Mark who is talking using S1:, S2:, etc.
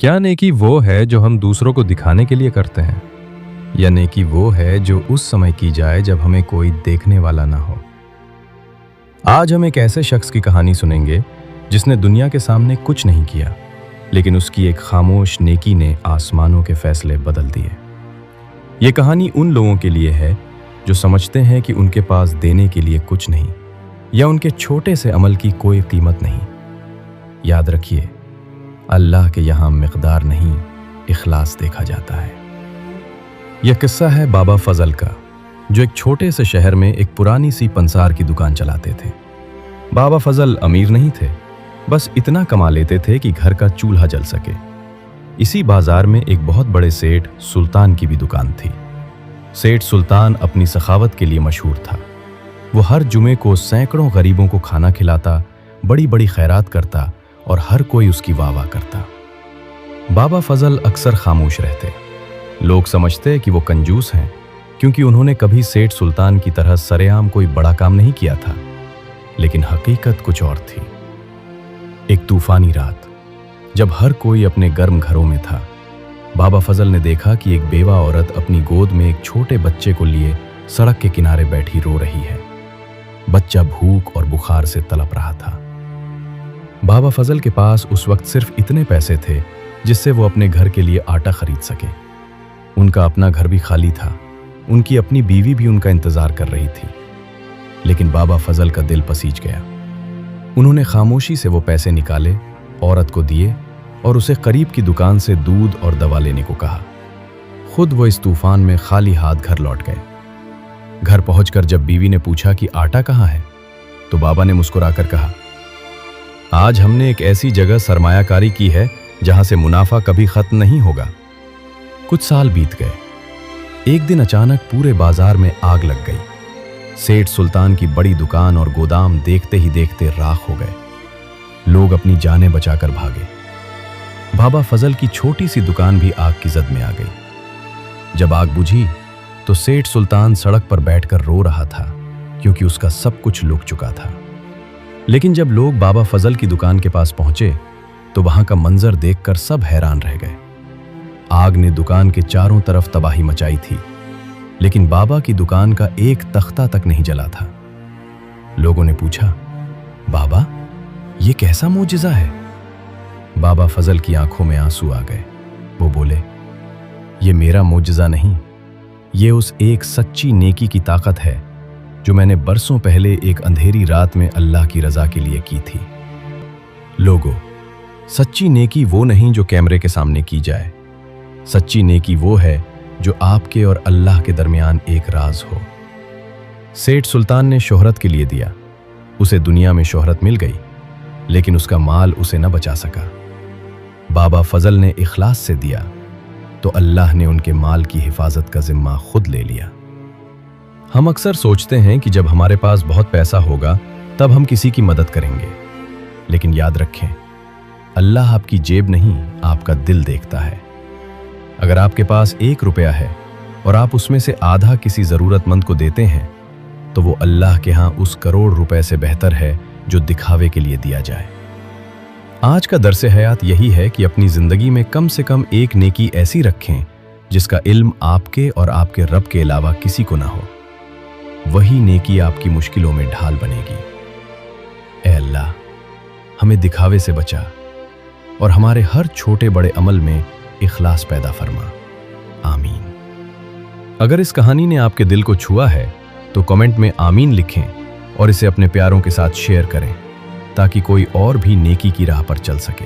S1: क्या नेकी वो है जो हम दूसरों को दिखाने के लिए करते हैं, या नेकी वो है जो उस समय की जाए जब हमें कोई देखने वाला ना हो? आज हम एक ऐसे शख्स की कहानी सुनेंगे जिसने दुनिया के सामने कुछ नहीं किया, लेकिन उसकी एक खामोश नेकी ने आसमानों के फैसले बदल दिए। ये कहानी उन लोगों के लिए है जो समझते हैं कि उनके पास देने के लिए कुछ नहीं, या उनके छोटे से अमल की कोई कीमत नहीं। याद रखिए, अल्लाह के यहाँ मिक़दार नहीं, इखलास देखा जाता है। यह किस्सा है बाबा फजल का, जो एक छोटे से शहर में एक पुरानी सी पंसार की दुकान चलाते थे। बाबा फजल अमीर नहीं थे, बस इतना कमा लेते थे कि घर का चूल्हा जल सके। इसी बाजार में एक बहुत बड़े सेठ सुल्तान की भी दुकान थी। सेठ सुल्तान अपनी सखावत के लिए मशहूर था। वो हर जुमे को सैकड़ों गरीबों को खाना खिलाता, बड़ी बड़ी खैरात करता और हर कोई उसकी वाह वाह करता। बाबा फजल अक्सर खामोश रहते। लोग समझते कि वो कंजूस हैं, क्योंकि उन्होंने कभी सेठ सुल्तान की तरह सरेआम कोई बड़ा काम नहीं किया था। लेकिन हकीकत कुछ और थी। एक तूफानी रात, जब हर कोई अपने गर्म घरों में था, बाबा फजल ने देखा कि एक बेवा औरत अपनी गोद में एक छोटे बच्चे को लिए सड़क के किनारे बैठी रो रही है। बच्चा भूख और बुखार से तड़प रहा था। बाबा फजल के पास उस वक्त सिर्फ इतने पैसे थे जिससे वो अपने घर के लिए आटा खरीद सके। उनका अपना घर भी खाली था, उनकी अपनी बीवी भी उनका इंतजार कर रही थी। लेकिन बाबा फजल का दिल पसीज गया। उन्होंने खामोशी से वो पैसे निकाले, औरत को दिए और उसे करीब की दुकान से दूध और दवा लेने को कहा। खुद वो इस तूफान में खाली हाथ घर लौट गए। घर पहुंचकर जब बीवी ने पूछा कि आटा कहाँ है, तो बाबा ने मुस्कुराकर कहा, आज हमने एक ऐसी जगह सरमायाकारी की है जहां से मुनाफा कभी खत्म नहीं होगा। कुछ साल बीत गए। एक दिन अचानक पूरे बाजार में आग लग गई। सेठ सुल्तान की बड़ी दुकान और गोदाम देखते ही देखते राख हो गए। लोग अपनी जानें बचाकर भागे। बाबा फजल की छोटी सी दुकान भी आग की जद में आ गई। जब आग बुझी तो सेठ सुल्तान सड़क पर बैठकर रो रहा था, क्योंकि उसका सब कुछ लुट चुका था। लेकिन जब लोग बाबा फजल की दुकान के पास पहुंचे तो वहां का मंजर देखकर सब हैरान रह गए। आग ने दुकान के चारों तरफ तबाही मचाई थी, लेकिन बाबा की दुकान का एक तख्ता तक नहीं जला था। लोगों ने पूछा, बाबा, ये कैसा मोजिज़ा है? बाबा फजल की आंखों में आंसू आ गए। वो बोले, ये मेरा मोजिज़ा नहीं, ये उस एक सच्ची नेकी की ताकत है जो मैंने बरसों पहले एक अंधेरी रात में अल्लाह की रजा के लिए की थी। लोगों, सच्ची नेकी वो नहीं जो कैमरे के सामने की जाए। सच्ची नेकी वो है जो आपके और अल्लाह के दरमियान एक राज हो। सेठ सुल्तान ने शोहरत के लिए दिया। उसे दुनिया में शोहरत मिल गई, लेकिन उसका माल उसे न बचा सका। बाबा फजल ने इखलास से दिया तो अल्लाह ने उनके माल की हिफाजत का जिम्मा खुद ले लिया। हम अक्सर सोचते हैं कि जब हमारे पास बहुत पैसा होगा तब हम किसी की मदद करेंगे, लेकिन याद रखें, अल्लाह आपकी जेब नहीं, आपका दिल देखता है। अगर आपके पास 1 रुपया है और आप उसमें से आधा किसी ज़रूरतमंद को देते हैं, तो वो अल्लाह के यहाँ उस करोड़ रुपए से बेहतर है जो दिखावे के लिए दिया जाए। आज का दर्से हयात यही है कि अपनी ज़िंदगी में कम से कम एक नेकी ऐसी रखें जिसका इल्म आपके और आपके रब के अलावा किसी को ना हो। वही नेकी आपकी मुश्किलों में ढाल बनेगी। ऐ अल्लाह, हमें दिखावे से बचा और हमारे हर छोटे बड़े अमल में इखलास पैदा फरमा। आमीन। अगर इस कहानी ने आपके दिल को छुआ है तो कमेंट में आमीन लिखें और इसे अपने प्यारों के साथ शेयर करें, ताकि कोई और भी नेकी की राह पर चल सके।